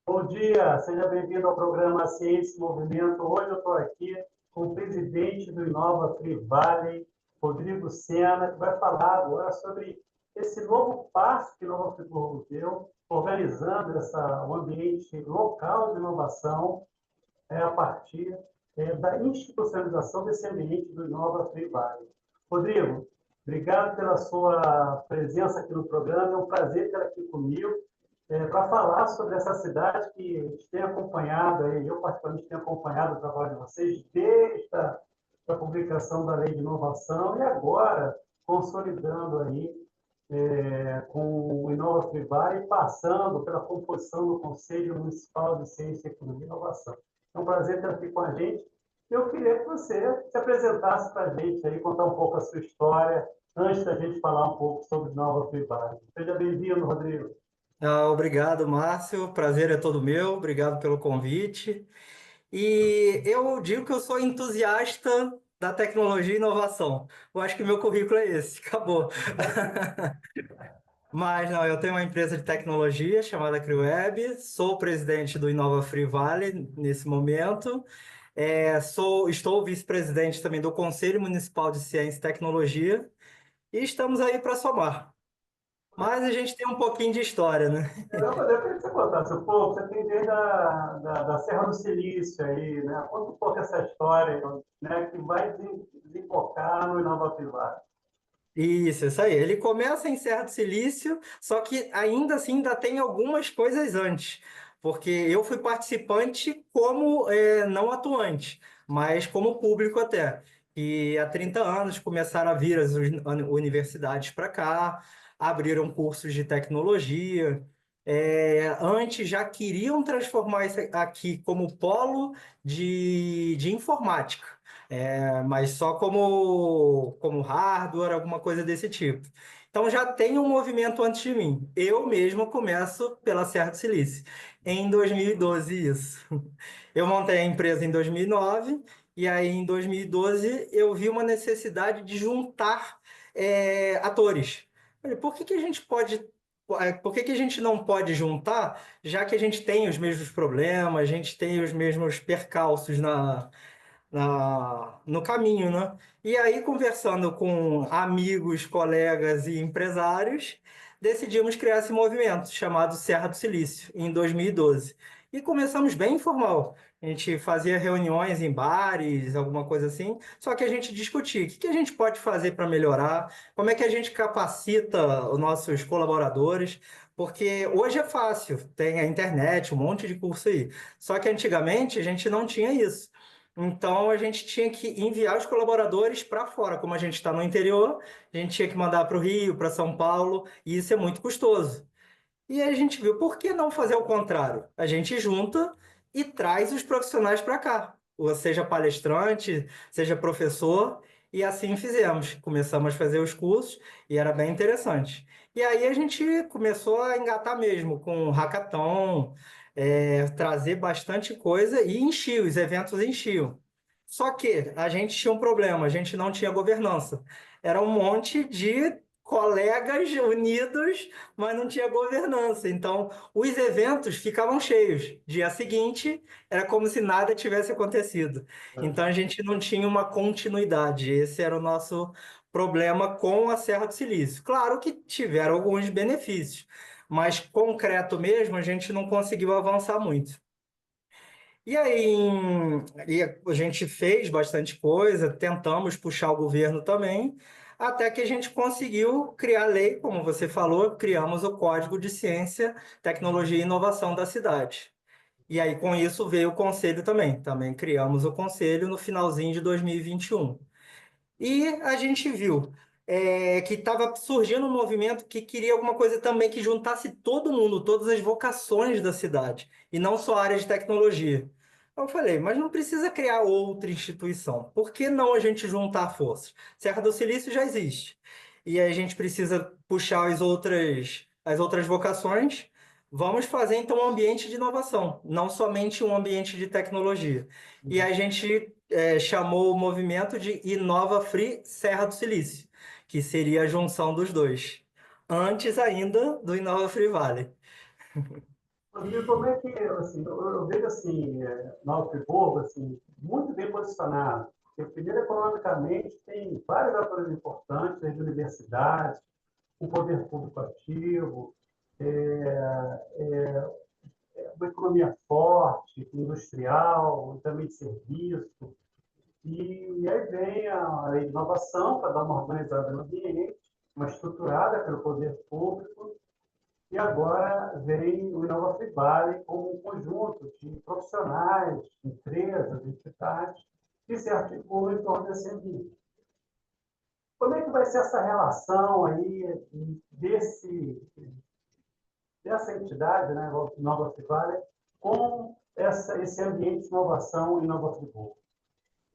Bom dia, seja bem-vindo ao programa Ciência e Movimento. Hoje eu estou aqui com o presidente do Inova Free Valley, Rodrigo Sena, que vai falar agora sobre esse novo passo que Nova Friburgo deu, organizando um ambiente local de inovação a partir da institucionalização desse ambiente do Inova Free Valley. Rodrigo, obrigado pela sua presença aqui no programa, é um prazer ter aqui comigo para falar sobre essa cidade que a gente tem acompanhado, eu particularmente tenho acompanhado o trabalho de vocês desde a publicação da Lei de Inovação e agora consolidando aí com o Inova Frivari e passando pela composição do Conselho Municipal de Ciência, Tecnologia e Inovação. É um prazer ter aqui com a gente. Eu queria que você se apresentasse para a gente, aí, contar um pouco a sua história, antes da gente falar um pouco sobre Nova Frivari. Seja bem-vindo, Rodrigo. Obrigado, Márcio. Prazer é todo meu. Obrigado pelo convite. E eu digo que eu sou entusiasta da tecnologia e inovação. Eu acho que meu currículo é esse. Acabou. Mas não, eu tenho uma empresa de tecnologia chamada CrioWeb, sou presidente do Inova Free Valley nesse momento. Estou vice-presidente também do Conselho Municipal de Ciência e Tecnologia e estamos aí para somar. Mas a gente tem um pouquinho de história, né? Eu queria que você contasse um pouco, você tem desde da Serra do Silício aí, né? Conta um pouco essa história, né, que vai desembocar no Inova Frivari. Isso aí. Ele começa em Serra do Silício, só que ainda assim ainda tem algumas coisas antes, porque eu fui participante como não atuante, mas como público até. E há 30 anos começaram a vir as universidades para cá, abriram cursos de tecnologia. Antes já queriam transformar isso aqui como polo de informática, mas só como hardware, alguma coisa desse tipo. Então já tem um movimento antes de mim. Eu mesmo começo pela Serra do Silício, em 2012, isso. Eu montei a empresa em 2009, e aí em 2012 eu vi uma necessidade de juntar atores. Falei, por que que a gente não pode juntar, já que a gente tem os mesmos problemas, a gente tem os mesmos percalços no caminho, né? E aí, conversando com amigos, colegas e empresários, decidimos criar esse movimento chamado Serra do Silício, em 2012. E começamos bem informal. A gente fazia reuniões em bares, alguma coisa assim, só que a gente discutia o que que a gente pode fazer para melhorar, como é que a gente capacita os nossos colaboradores, porque hoje é fácil, tem a internet, um monte de curso aí. Só que antigamente a gente não tinha isso. Então a gente tinha que enviar os colaboradores para fora. Como a gente está no interior, a gente tinha que mandar para o Rio, para São Paulo, e isso é muito custoso. E aí a gente viu, por que não fazer o contrário? A gente junta e traz os profissionais para cá, ou seja palestrante, seja professor, e assim fizemos. Começamos a fazer os cursos e era bem interessante. E aí a gente começou a engatar mesmo com hackathon, trazer bastante coisa e enchia, os eventos enchiam. Só que a gente tinha um problema, a gente não tinha governança. Era um monte de colegas unidos, mas não tinha governança. Então, os eventos ficavam cheios. Dia seguinte, era como se nada tivesse acontecido. Então, a gente não tinha uma continuidade. Esse era o nosso problema com a Serra do Silício. Claro que tiveram alguns benefícios, mas concreto mesmo, a gente não conseguiu avançar muito. E a gente fez bastante coisa, tentamos puxar o governo também, até que a gente conseguiu criar a lei, como você falou, criamos o Código de Ciência, Tecnologia e Inovação da cidade. E aí, com isso, veio o conselho também. Também criamos o conselho no finalzinho de 2021. E a gente viu que estava surgindo um movimento que queria alguma coisa também que juntasse todo mundo, todas as vocações da cidade, e não só a área de tecnologia. Eu falei, mas não precisa criar outra instituição. Por que não a gente juntar forças? Serra do Silício já existe. E aí a gente precisa puxar as outras vocações. Vamos fazer então um ambiente de inovação, não somente um ambiente de tecnologia. E a gente chamou o movimento de Inova Free Serra do Silício, que seria a junção dos dois, antes ainda do Inova Free Valley. Rodrigo, como é que, assim, eu vejo assim, Nova Friburgo, assim, muito bem posicionado. Porque, primeiro, economicamente, tem vários atores importantes, as universidades, o poder público ativo, uma economia forte, industrial, também de serviço. E aí vem a inovação para dar uma organizada no ambiente, uma estruturada pelo poder público, e agora vem o Inova Free Valley como um conjunto de profissionais, empresas, entidades que se articulam em torno desse ambiente. Como é que vai ser essa relação aí dessa entidade, né, Nova Free Valley, com esse ambiente de inovação em Nova Friburgo?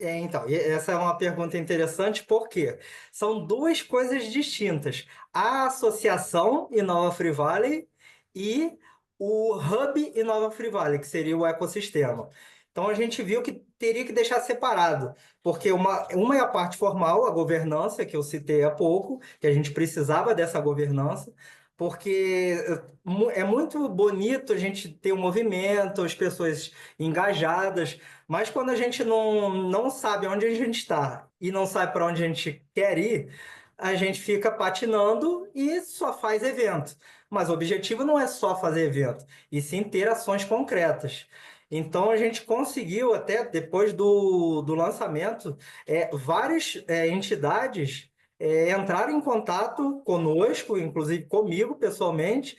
Então, e essa é uma pergunta interessante porque são duas coisas distintas. A associação Inova Free Valley e o Hub Inova Free Valley, que seria o ecossistema. Então, a gente viu que teria que deixar separado, porque uma é a parte formal, a governança, que eu citei há pouco, que a gente precisava dessa governança, porque é muito bonito a gente ter um movimento, as pessoas engajadas, mas quando a gente não sabe onde a gente está e não sabe para onde a gente quer ir, a gente fica patinando e só faz evento. Mas o objetivo não é só fazer evento, e sim ter ações concretas. Então a gente conseguiu, até depois do lançamento, várias entidades entraram em contato conosco, inclusive comigo pessoalmente,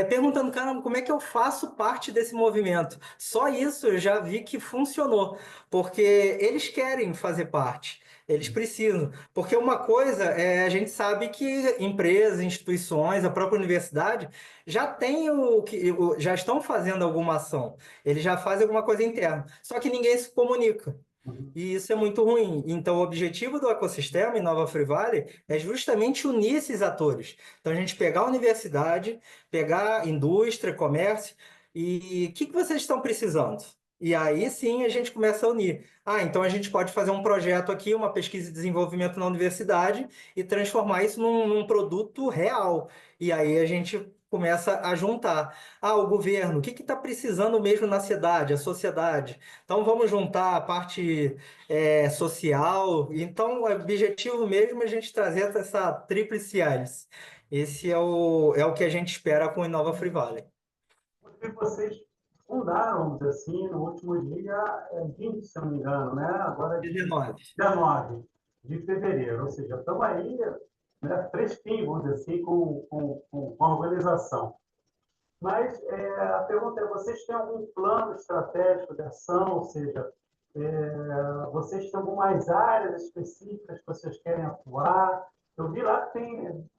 perguntando, caramba, como é que eu faço parte desse movimento? Só isso eu já vi que funcionou, porque eles querem fazer parte, eles precisam. Porque uma coisa, a gente sabe que empresas, instituições, a própria universidade já tem já estão fazendo alguma ação, eles já fazem alguma coisa interna, só que ninguém se comunica. E isso é muito ruim. Então, o objetivo do ecossistema em Nova Free Valley é justamente unir esses atores. Então, a gente pegar a universidade, pegar a indústria, comércio, e o que vocês estão precisando? E aí sim a gente começa a unir. Ah, então a gente pode fazer um projeto aqui, uma pesquisa e desenvolvimento na universidade e transformar isso num produto real. E aí a gente começa a juntar. Ah, o governo, o que está precisando mesmo na cidade, a sociedade? Então vamos juntar a parte social. Então, o objetivo mesmo é a gente trazer essa tríplice hélice. Esse é o que a gente espera com o Inova Free Valley. Porque vocês fundaram, vamos dizer assim, no último dia 20, se não me engano, né? Agora, dia 19. 19 de fevereiro, ou seja, estamos aí, né, fresquinho, vamos dizer assim, com a organização. Mas a pergunta é: vocês têm algum plano estratégico de ação? Ou seja, vocês têm algumas áreas específicas que vocês querem atuar? Eu vi lá que tem,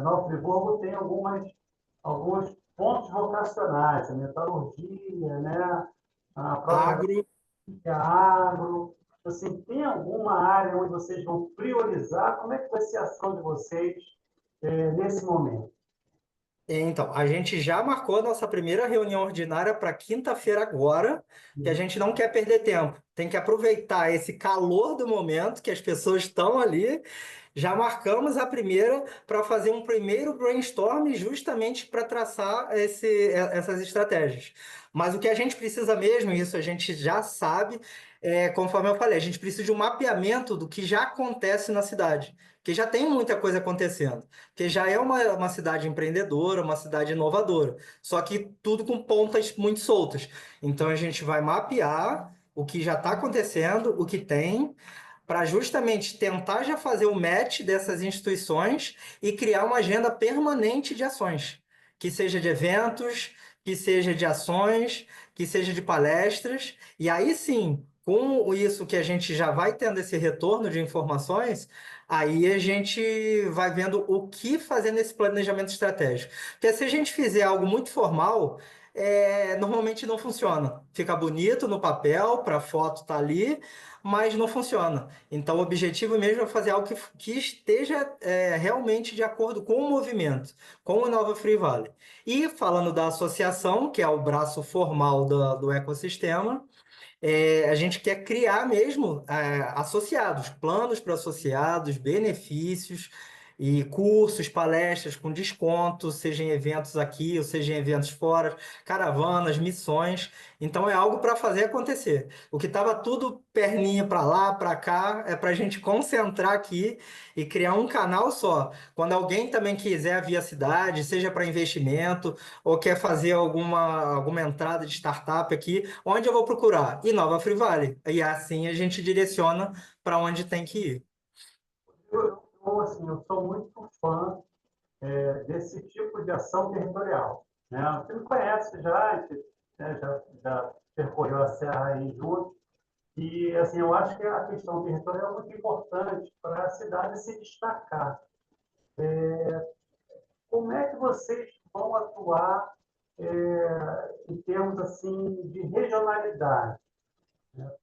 Nova Friburgo tem alguns pontos vocacionais, a metalurgia, né? A própria Agro. agro. Assim, tem alguma área onde vocês vão priorizar? Como é que vai ser a ação de vocês nesse momento? Então, a gente já marcou a nossa primeira reunião ordinária para quinta-feira agora, que a gente não quer perder tempo. Tem que aproveitar esse calor do momento, que as pessoas estão ali. Já marcamos a primeira para fazer um primeiro brainstorm justamente para traçar essas estratégias. Mas o que a gente precisa mesmo, isso a gente já sabe, conforme eu falei, a gente precisa de um mapeamento do que já acontece na cidade, porque já tem muita coisa acontecendo, porque já é uma cidade empreendedora, uma cidade inovadora, só que tudo com pontas muito soltas. Então a gente vai mapear o que já está acontecendo, o que tem, para justamente tentar já fazer o match dessas instituições e criar uma agenda permanente de ações, que seja de eventos, que seja de ações, que seja de palestras, e aí sim, com isso que a gente já vai tendo esse retorno de informações, aí a gente vai vendo o que fazer nesse planejamento estratégico. Porque se a gente fizer algo muito formal, normalmente não funciona. Fica bonito no papel, para a foto estar ali, mas não funciona. Então, o objetivo mesmo é fazer algo que esteja realmente de acordo com o movimento, com o Nova Free Valley. E falando da associação, que é o braço formal do ecossistema, a gente quer criar mesmo associados, planos para associados, benefícios, e cursos, palestras com desconto, seja em eventos aqui ou seja em eventos fora, caravanas, missões. Então é algo para fazer acontecer. O que estava tudo perninha para lá, para cá, é para a gente concentrar aqui e criar um canal só. Quando alguém também quiser vir à cidade, seja para investimento ou quer fazer alguma entrada de startup aqui, onde eu vou procurar? Inova Free Valley. E assim a gente direciona para onde tem que ir. Assim, eu sou muito fã desse tipo de ação territorial. Né? Você me conhece já, a gente, né, já percorreu a Serra aí junto, e assim, eu acho que a questão territorial é muito importante para a cidade se destacar. Como é que vocês vão atuar em termos assim de regionalidade?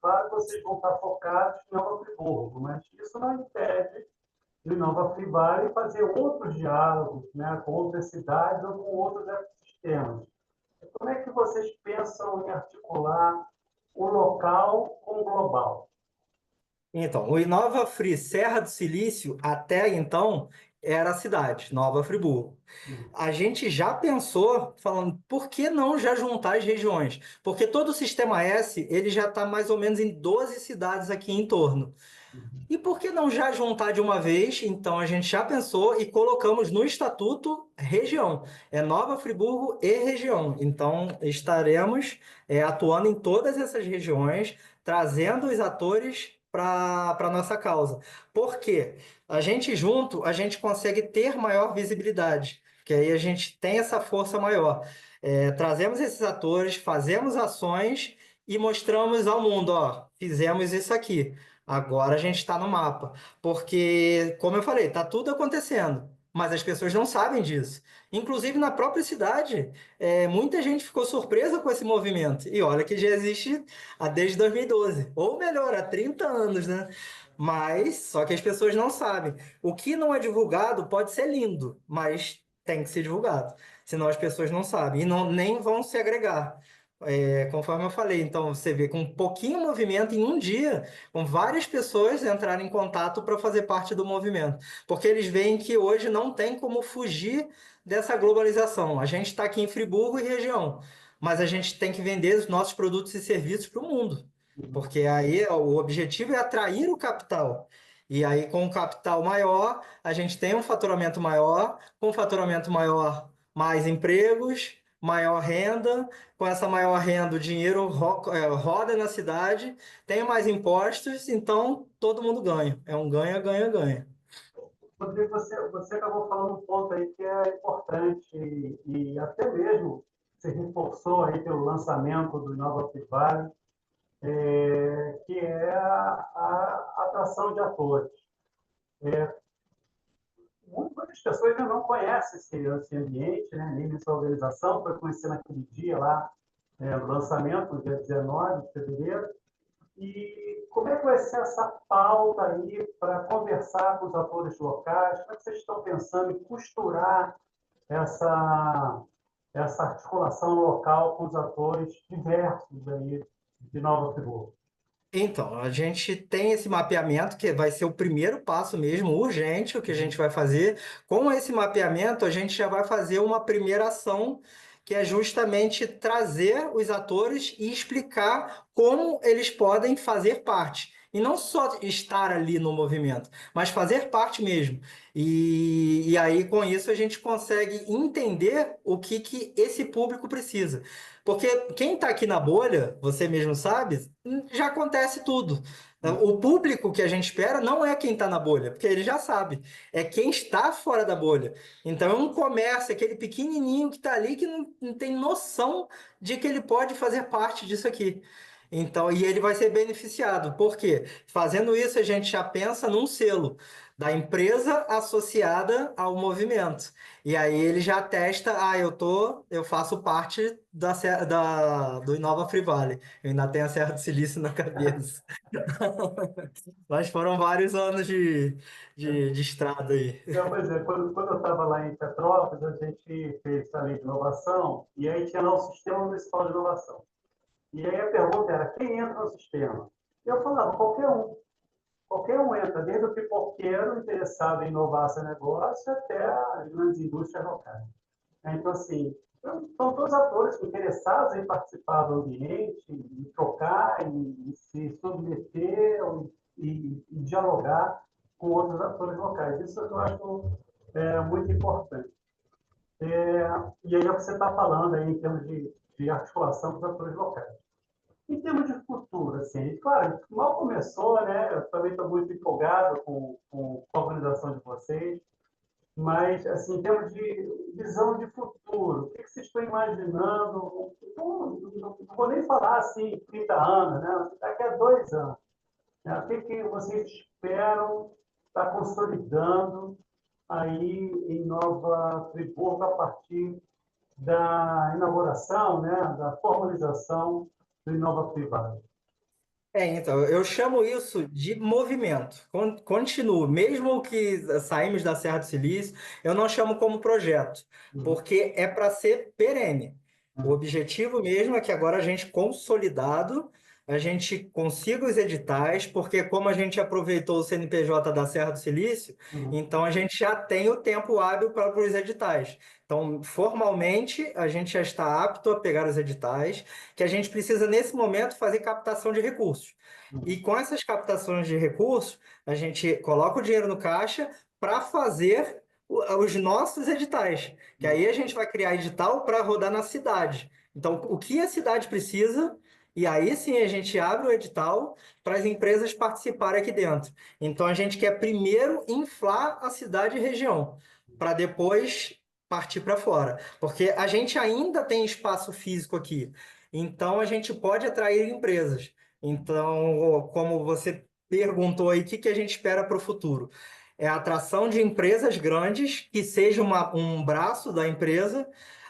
Claro que vocês vão estar focados em Nova Friburgo, mas isso não impede de Nova Friburgo fazer outros diálogos, né, com outras cidades ou com outros ecossistemas. Como é que vocês pensam em articular o local com o global? Então, o Inova Free Serra do Silício, até então, era a cidade, Nova Friburgo. A gente já pensou, falando, por que não já juntar as regiões? Porque todo o Sistema S, ele já está mais ou menos em 12 cidades aqui em torno. E por que não já juntar de uma vez? Então a gente já pensou e colocamos no estatuto região. É Nova Friburgo e região. Então estaremos atuando em todas essas regiões, trazendo os atores para a nossa causa. Por quê? A gente junto, a gente consegue ter maior visibilidade, que aí a gente tem essa força maior. Trazemos esses atores, fazemos ações e mostramos ao mundo, ó, fizemos isso aqui. Agora a gente está no mapa, porque, como eu falei, está tudo acontecendo, mas as pessoas não sabem disso. Inclusive na própria cidade, muita gente ficou surpresa com esse movimento. E olha que já existe desde 2012, ou melhor, há 30 anos, né? Mas só que as pessoas não sabem. O que não é divulgado pode ser lindo, mas tem que ser divulgado, senão as pessoas não sabem e não, nem vão se agregar. Conforme eu falei, então você vê com um pouquinho movimento em um dia com várias pessoas entrarem em contato para fazer parte do movimento, porque eles veem que hoje não tem como fugir dessa globalização. A gente está aqui em Friburgo e região, mas a gente tem que vender os nossos produtos e serviços para o mundo, porque aí o objetivo é atrair o capital. E aí, com o capital maior, a gente tem um faturamento maior, com faturamento maior, mais empregos, maior renda, com essa maior renda, o dinheiro roda na cidade, tem mais impostos, então todo mundo ganha. É um ganha, ganha, ganha. Rodrigo, você acabou falando um ponto aí que é importante e até mesmo se reforçou aí pelo lançamento do Nova Vale, que é a atração de atores. Muitas pessoas ainda não conhecem esse ambiente, né? Nem essa organização, foi conhecer naquele dia lá, no lançamento, dia 19 de fevereiro. E como é que vai ser essa pauta aí para conversar com os atores locais? Como é que vocês estão pensando em costurar essa, essa articulação local com os atores diversos aí de Nova Friburgo? Então, a gente tem esse mapeamento que vai ser o primeiro passo mesmo, urgente, o que a gente vai fazer. Com esse mapeamento, a gente já vai fazer uma primeira ação, que é justamente trazer os atores e explicar como eles podem fazer parte. E não só estar ali no movimento, mas fazer parte mesmo. E aí, com isso, a gente consegue entender o que esse público precisa. Porque quem está aqui na bolha, você mesmo sabe, já acontece tudo. O público que a gente espera não é quem está na bolha, porque ele já sabe, é quem está fora da bolha. Então é um comércio, aquele pequenininho que está ali que não tem noção de que ele pode fazer parte disso aqui. Então, e ele vai ser beneficiado. Por quê? Fazendo isso, a gente já pensa num selo da empresa associada ao movimento. E aí ele já testa, eu faço parte do Inova Free Valley. Eu ainda tenho a Serra do Silício na cabeça. Mas foram vários anos de estrada aí. Não, pois é, quando eu estava lá em Petrópolis, a gente fez a lei de inovação e aí tinha lá o Sistema Municipal de Inovação. E aí a pergunta era, quem entra no sistema? Eu falava, qualquer um. qualquer um entra, desde o pipoqueiro interessado em inovar seu negócio até as grandes indústrias locais. Então, assim, são todos atores interessados em participar do ambiente, em trocar, em se submeter e dialogar com outros atores locais. Isso eu acho muito importante. E aí é o que você está falando aí em termos de articulação com os atores locais. Em termos de futuro, assim, claro, mal começou, né? Eu também estou muito empolgado com a organização de vocês, mas, assim, em termos de visão de futuro, o que vocês estão imaginando? Não vou nem falar assim, 30 anos, né? Daqui a 2 anos. Né? O que vocês esperam estar consolidando aí em Nova Friburgo a partir da inauguração, né? Da formalização do Inova Privado? Então, eu chamo isso de movimento. Continuo, mesmo que saímos da Serra do Silício, eu não chamo como projeto, Uhum, porque é para ser perene. O uhum, objetivo mesmo é que agora a gente, consolidado, a gente consiga os editais, porque como a gente aproveitou o CNPJ da Serra do Silício, uhum, então a gente já tem o tempo hábil para os editais. Então, formalmente, a gente já está apto a pegar os editais que a gente precisa, nesse momento, fazer captação de recursos. E uhum, com essas captações de recursos, a gente coloca o dinheiro no caixa para fazer os nossos editais. Que uhum, aí a gente vai criar edital para rodar na cidade. Então, o que a cidade precisa, e aí sim a gente abre o edital para as empresas participarem aqui dentro. Então, a gente quer primeiro inflar a cidade e região, para depois partir para fora. Porque a gente ainda tem espaço físico aqui. Então, a gente pode atrair empresas. Então, como você perguntou aí, o que que a gente espera para o futuro? É a atração de empresas grandes, que seja um braço da empresa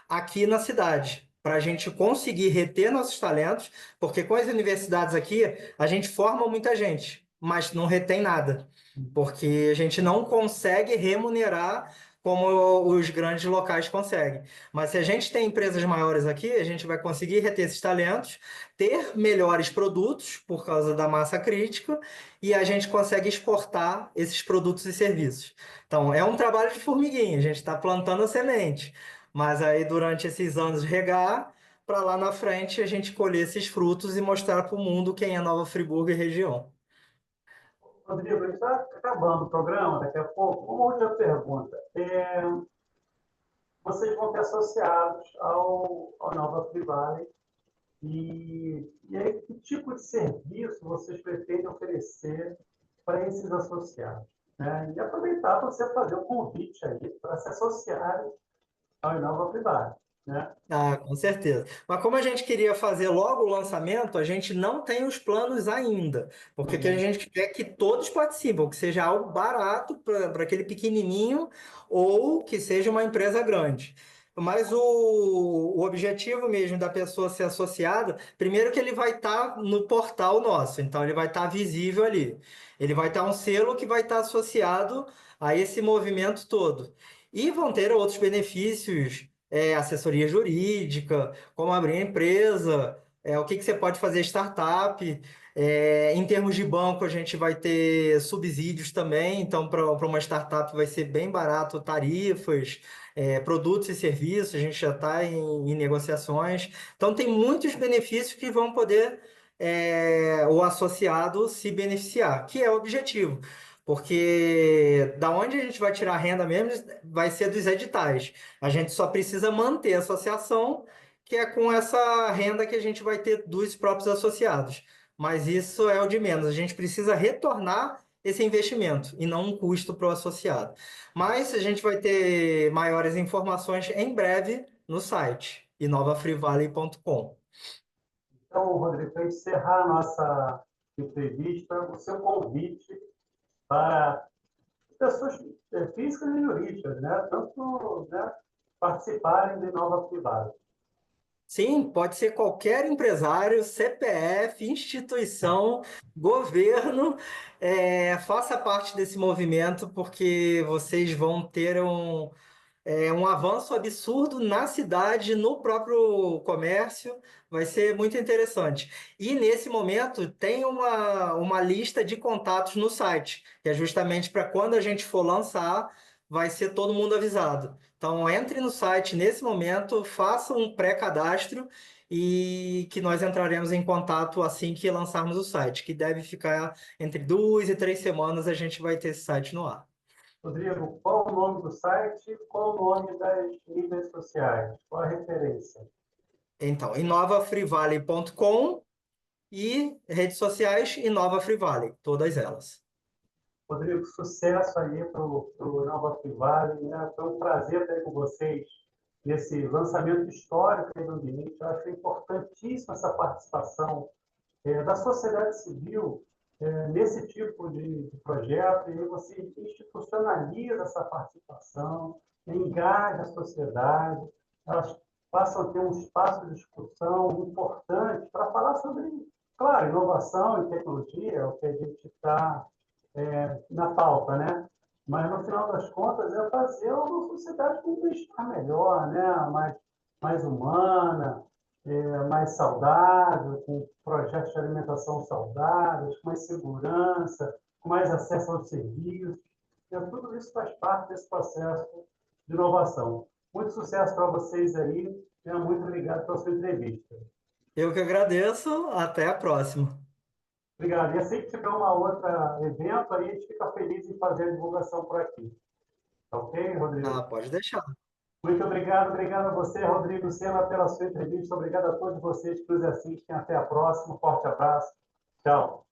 aqui na cidade, para a gente conseguir reter nossos talentos, porque com as universidades aqui, a gente forma muita gente, mas não retém nada, porque a gente não consegue remunerar como os grandes locais conseguem. Mas se a gente tem empresas maiores aqui, a gente vai conseguir reter esses talentos, ter melhores produtos por causa da massa crítica e a gente consegue exportar esses produtos e serviços. Então, é um trabalho de formiguinha, a gente está plantando a semente, mas aí durante esses anos regar, para lá na frente a gente colher esses frutos e mostrar para o mundo quem é Nova Friburgo e região. Rodrigo, a gente está acabando o programa daqui a pouco. Uma última pergunta. Vocês vão ter associados ao Nova Privale e aí, que tipo de serviço vocês pretendem oferecer para esses associados? Né? E aproveitar para você fazer o convite aí para se associarem ao Inova Privado. Né? Ah, com certeza. Mas como a gente queria fazer logo o lançamento, a gente não tem os planos ainda, porque o que a Uhum. gente quer é que todos participem, que seja algo barato para aquele pequenininho ou que seja uma empresa grande. Mas o objetivo mesmo da pessoa ser associada, primeiro que ele vai estar no portal nosso, então ele vai estar visível ali. Ele vai estar um selo que vai estar associado a esse movimento todo. E vão ter outros benefícios, assessoria jurídica, como abrir empresa, o que que você pode fazer startup. Em termos de banco, a gente vai ter subsídios também, então para uma startup vai ser bem barato tarifas, produtos e serviços, a gente já está em negociações. Então tem muitos benefícios que vão poder o associado se beneficiar, que é o objetivo. Porque da onde a gente vai tirar a renda mesmo vai ser dos editais. A gente só precisa manter a associação, que é com essa renda que a gente vai ter dos próprios associados. Mas isso é o de menos. A gente precisa retornar esse investimento e não um custo para o associado. Mas a gente vai ter maiores informações em breve no site inovafreevalley.com. Então, Rodrigo, para encerrar a nossa entrevista, o seu convite para pessoas físicas e jurídicas, né? Tanto, né, participarem do Inova Privado. Sim, pode ser qualquer empresário, CPF, instituição, governo, faça parte desse movimento, porque vocês vão ter É um avanço absurdo na cidade, no próprio comércio, vai ser muito interessante. E nesse momento tem uma lista de contatos no site, que é justamente para quando a gente for lançar, vai ser todo mundo avisado. Então entre no site nesse momento, faça um pré-cadastro e que nós entraremos em contato assim que lançarmos o site, que deve ficar entre 2 e 3 semanas a gente vai ter esse site no ar. Rodrigo, qual o nome do site? Qual o nome das mídias sociais? Qual a referência? Então, inovafreevalley.com e redes sociais Inova Free Valley, todas elas. Rodrigo, sucesso aí para o Nova Privale, né? Foi um prazer estar aí com vocês nesse lançamento histórico aí do ambiente. Eu acho importantíssima essa participação da sociedade civil nesse tipo de projeto, e aí você institucionaliza essa participação, engaja a sociedade, elas passam a ter um espaço de discussão importante para falar sobre, claro, inovação e tecnologia, é o que a gente está na pauta, né? Mas, no final das contas, é fazer uma sociedade com um bem-estar melhor, né? Mais humana, mais saudável, com projetos de alimentação saudáveis, com mais segurança, com mais acesso aos serviços. Então, tudo isso faz parte desse processo de inovação. Muito sucesso para vocês aí. Muito obrigado pela sua entrevista. Eu que agradeço, até a próxima. Obrigado. E assim que tiver uma outra evento, aí a gente fica feliz em fazer a divulgação por aqui. Tá ok, Ah, Rodrigo? pode deixar. Muito obrigado. Obrigado a você, Rodrigo Sena, pela sua entrevista. Obrigado a todos vocês que nos assistem. Até a próxima. Forte abraço. Tchau.